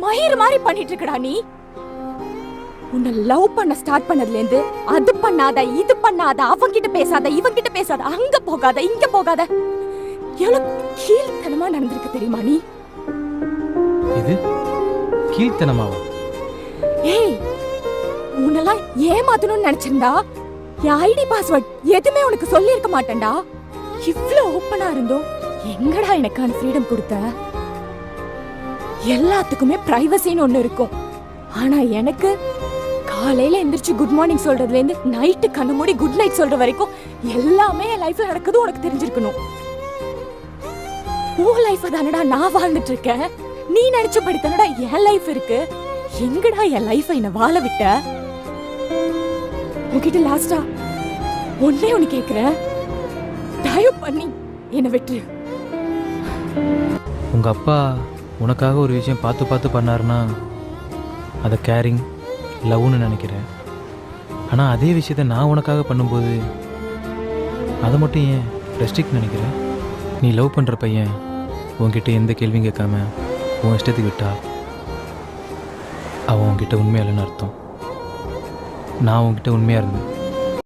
மயிர் மாதிரி பண்ணிட்டு இருக்கடா நீ. உன்னை லவ் பண்ண ஸ்டார்ட் பண்ணதுல இருந்து அது பண்ணாத, இது பண்ணாத, அவங்கிட்ட பேசாத, இவங்கிட்ட பேசாத, அங்க போகாத, இங்க போகாத, எவ்வளவு கீழ்த்தனமா நடந்திருக்கு தெரியுமா நீ? இது கீழ்த்தனமாவா? ஏய், உன்னெல்லாம் ஏமாத்தணும்னு நினைச்சிருந்தா என் ஐடி பாஸ்வேர்ட் எதுவுமே உனக்கு சொல்லி இருக்க மாட்டேன்டா. இவ்ளோ ஓப்பனா இருந்தோம் எங்கடா எனக்கு அந்த ஃப்ரீடம் கொடுத்த? எல்லாத்துக்குமே பிரைவசின்னு ஒண்ணு இருக்கும். ஆனா எனக்கு காலையில எந்திரிச்சு குட் மார்னிங் சொல்றதுல இருந்து நைட்டு கண்ணு மூடி குட் நைட் சொல்ற வரைக்கும் எல்லாமே என் லைஃப்ல நடக்குது உனக்கு தெரிஞ்சிருக்கணும். உன் லைஃப் தானடா நான் வாழ்ந்துட்டு இருக்கேன். நீ நினைச்சபடி தானடா என் லைஃப் இருக்கு. எங்கடா என் லைஃபை என்ன வாழ விட்ட? உன்கிட்ட லாஸ்டா ஒன்னே ஒன்னு கேக்குறேன், தயவு பண்ணி என்ன விட்டுரு. உங்க அப்பா உனக்காக ஒரு விஷயம் பார்த்து பார்த்து பண்ணாருன்னா அதை கேரிங் லவ்னு நினைக்கிறேன். ஆனால் அதே விஷயத்த நான் உனக்காக பண்ணும்போது அதை மட்டும் ஏன் ரெஸ்ட்ரிக்ட் நினைக்கிறேன்? நீ லவ் பண்ணுற பையன் உன்கிட்ட எந்த கேள்வியும் கேட்காம உன் இஷ்டத்துக்கு விட்டா அவன் உன்கிட்ட உண்மையாக இல்லைன்னு அர்த்தம். நான் உன்கிட்ட உண்மையாக இருந்தேன்.